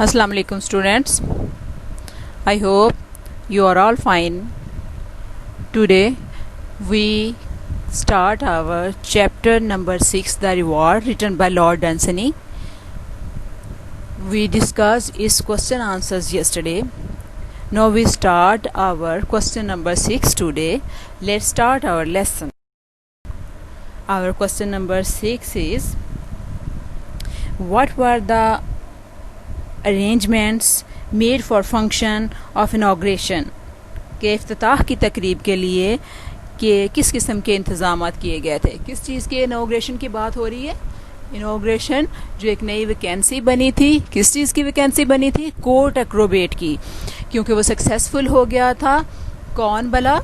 Assalamu alaikum students. I hope you are all fine. Today we start our chapter number 6, The Reward, written by Lord Dunsany. We discussed its question answers yesterday. Now we start our question number 6 today. Let's start our lesson. Our question number 6 is, what were the arrangements made for function of inauguration? کہ افتتاح کی تقریب کے لیے کہ کس قسم کے انتظامات کیے گئے تھے. کس چیز کے انوگریشن کی بات ہو رہی ہے؟ انوگریشن جو ایک نئی ویکینسی بنی تھی. کس چیز کی ویکینسی بنی تھی؟ کورٹ ایکروبیٹ کی, کیونکہ وہ سکسیسفل ہو گیا تھا. کون بلا؟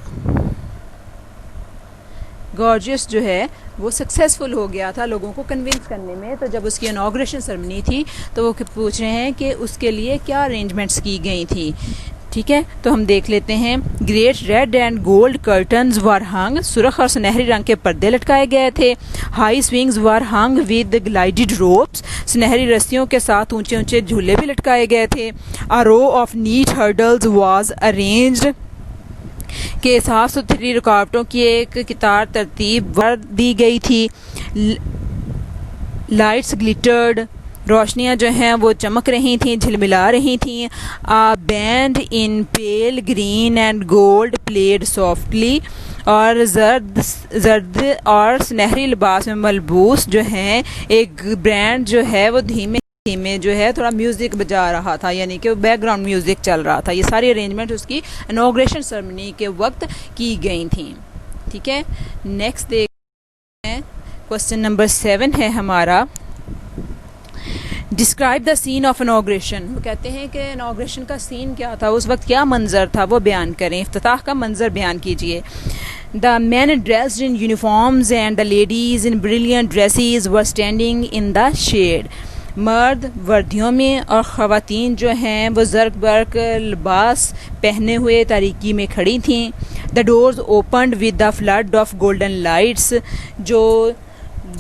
گارجیس جو ہے وہ سکسیسفل ہو گیا تھا لوگوں کو کنونس کرنے میں. تو جب اس کی انوگریشن سرمنی تھی تو وہ پوچھ رہے ہیں کہ اس کے لیے کیا ارینجمنٹس کی گئی تھی. ٹھیک ہے, تو ہم دیکھ لیتے ہیں. Great red and gold curtains were hung, سرخ اور سنہری رنگ کے پردے لٹکائے گئے تھے. High swings were hung with gilded ropes, سنہری رسیوں کے ساتھ اونچے اونچے جھولے بھی لٹکائے گئے تھے. A row of neat hurdles was arranged, کہ صاف ستھری رکاوٹوں کی ایک قطار ترتیب دی گئی تھی. لائٹس گلیٹرڈ, روشنیاں جو ہیں وہ چمک رہی تھیں, جھلملا رہی تھیں. Band in pale green and gold plaid softly, اور زرد اور سنہری لباس میں ملبوس جو ہیں ایک برانڈ جو ہے وہ دھیمے جو ہے تھوڑا میوزک بجا رہا تھا, یعنی کہ بیک گراؤنڈ میوزک چل رہا تھا. یہ ساری ارینجمنٹ اس کی انوگریشن سرمنی کے وقت کی گئی تھیں. ٹھیک ہے, نیکسٹ دیکھتے ہیں. کوسچن نمبر 7 ہے ہمارا, describe the scene of inauguration. وہ کہتے ہیں کہ انوگریشن کا سین کیا تھا, اس وقت کیا منظر تھا وہ بیان کریں. افتتاح کا منظر بیان کیجیے. The men dressed in uniforms and the ladies in brilliant dresses were standing in the shade. مرد وردیوں میں اور خواتین جو ہیں وہ زرق برق لباس پہنے ہوئے تاریکی میں کھڑی تھیں. The doors opened with the flood of golden lights, جو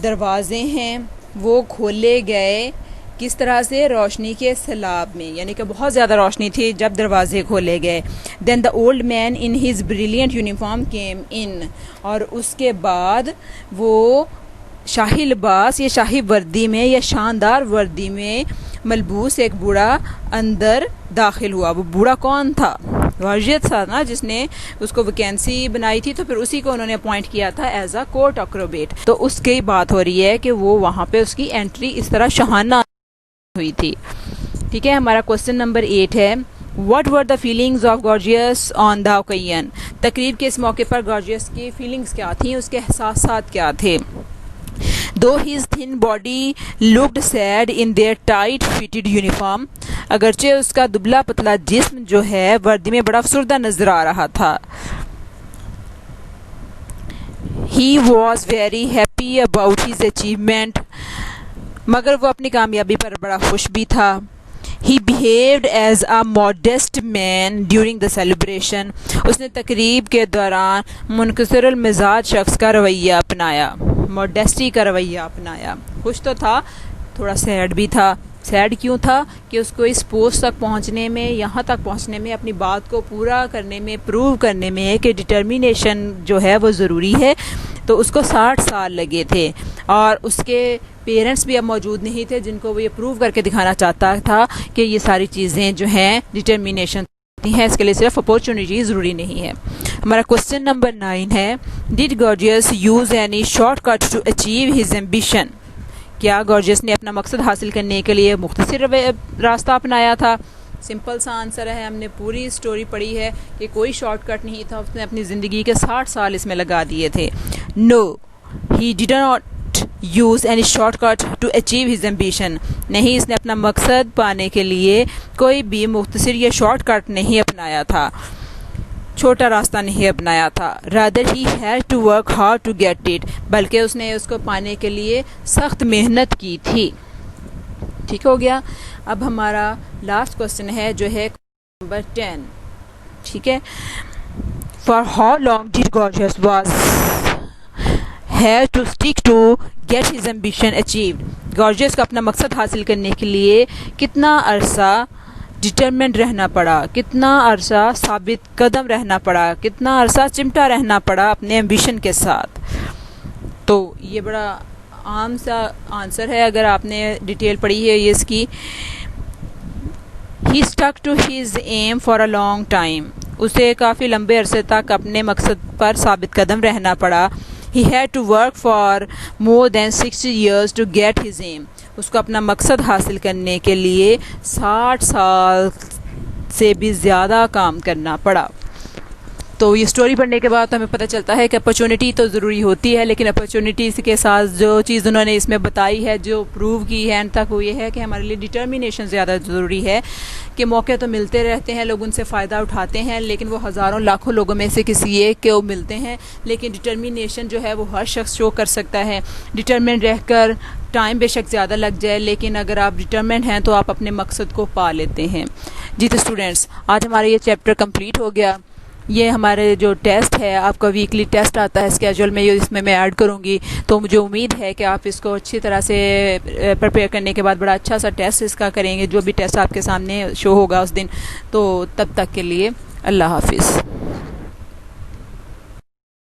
دروازے ہیں وہ کھولے گئے کس طرح سے؟ روشنی کے سیلاب میں, یعنی کہ بہت زیادہ روشنی تھی جب دروازے کھولے گئے. Then the old man in his brilliant uniform came in, اور اس کے بعد وہ شاہی لباس یا شاہی وردی میں یا شاندار وردی میں ملبوس ایک بوڑھا اندر داخل ہوا. وہ بوڑھا کون تھا؟ گارجیس تھا نا, جس نے اس کو ویکینسی بنائی تھی, تو پھر اسی کو انہوں نے اپوائنٹ کیا تھا ایز اے کورٹ ایکروبیٹ. تو اس کی بات ہو رہی ہے کہ وہ وہاں پہ اس کی انٹری اس طرح شاہانہ ہوئی تھی. ٹھیک ہے, ہمارا کوسچن نمبر 8 ہے, what were the feelings of Gargis on the occasion. تقریب کے اس موقع پر گارجیس کی فیلنگز کیا تھیں, اس کے احساسات کیا تھے. Though his thin body looked sad in their tight-fitted uniform, اگرچہ اس کا دبلا پتلا جسم جو ہے وردی میں بڑا افسردہ نظر آ رہا تھا. He was very happy about his achievement, مگر وہ اپنی کامیابی پر بڑا خوش بھی تھا. He behaved as a modest man during the celebration, اس نے تقریب کے دوران منکسر المزاج شخص کا رویہ اپنایا, موڈیسٹی کا رویہ اپنایا. خوش تو تھا, تھوڑا سیڈ بھی تھا. سیڈ کیوں تھا؟ کہ اس کو اس پوسٹ تک پہنچنے میں, یہاں تک پہنچنے میں, اپنی بات کو پورا کرنے میں, پروو کرنے میں کہ ڈٹرمینیشن جو ہے وہ ضروری ہے. تو اس کو 60 سال لگے تھے, اور اس کے پیرنٹس بھی اب موجود نہیں تھے جن کو وہ یہ پروو کر کے دکھانا چاہتا تھا کہ یہ ساری چیزیں جو ہیں ڈٹرمینیشن ہیں, اس کے لیے صرف اپورچونیٹی ضروری نہیں ہے. ہمارا کوسچن نمبر 9 ہے, did Gargis use any short cut to achieve his ambition. کیا گارجیس نے اپنا مقصد حاصل کرنے کے لیے مختصر راستہ اپنایا تھا؟ سمپل سا آنسر ہے, ہم نے پوری سٹوری پڑھی ہے کہ کوئی شارٹ کٹ نہیں تھا, اس نے اپنی زندگی کے 60 سال اس میں لگا دیے تھے. No, he did not use any short cut to achieve his ambition. نہیں, اس نے اپنا مقصد پانے کے لیے کوئی بھی مختصر یا شارٹ کٹ نہیں اپنایا تھا, چھوٹا راستہ نہیں اپنایا تھا. Rather he had to work hard to get it, بلکہ اس نے اس کو پانے کے لیے سخت محنت کی تھی. ٹھیک ہو گیا. اب ہمارا لاسٹ کوسچن ہے جو ہے نمبر 10. ٹھیک ہے, for how long did Gargis was had to stick to get his ambition achieved. Gargis کو اپنا مقصد حاصل کرنے کے لیے کتنا عرصہ ڈٹرمنٹ رہنا پڑا، کتنا عرصہ ثابت قدم رہنا پڑا، کتنا عرصہ چمٹا رہنا پڑا اپنے ایمبیشن کے ساتھ. تو یہ بڑا عام سا آنسر ہے اگر آپ نے ڈیٹیل پڑھی ہے یہ اس کی. He stuck to his aim for a long time. اسے کافی لمبے عرصے تک اپنے مقصد پر ثابت قدم رہنا پڑا. He had to work for more than 60 years to get his aim. اس کو اپنا مقصد حاصل کرنے کے لیے 60 سال سے بھی زیادہ کام کرنا پڑا. تو یہ سٹوری پڑھنے کے بعد ہمیں پتہ چلتا ہے کہ اپرچونٹی تو ضروری ہوتی ہے، لیکن اپرچونٹیز کے ساتھ جو چیز انہوں نے اس میں بتائی ہے، جو پروو کی ہے اینڈ تک، وہ یہ ہے کہ ہمارے لیے ڈٹرمینیشن زیادہ ضروری ہے. کہ موقع تو ملتے رہتے ہیں، لوگ ان سے فائدہ اٹھاتے ہیں، لیکن وہ ہزاروں لاکھوں لوگوں میں سے کسی ایک کو ملتے ہیں. لیکن ڈٹرمینیشن جو ہے وہ ہر شخص شو کر سکتا ہے. ڈٹرمنٹ رہ کر ٹائم بے شک زیادہ لگ جائے، لیکن اگر آپ ڈٹرمنٹ ہیں تو آپ اپنے مقصد کو پا لیتے ہیں. جی تو اسٹوڈینٹس، آج ہمارا یہ چیپٹر کمپلیٹ ہو گیا. یہ ہمارے جو ٹیسٹ ہے، آپ کا ویکلی ٹیسٹ آتا ہے اسکیجول میں، اس میں ایڈ کروں گی. تو مجھے امید ہے کہ آپ اس کو اچھی طرح سے پریپیئر کرنے کے بعد بڑا اچھا سا ٹیسٹ اس کا کریں گے، جو بھی ٹیسٹ آپ کے سامنے شو ہوگا اس دن. تو تب تک کے لیے اللہ حافظ.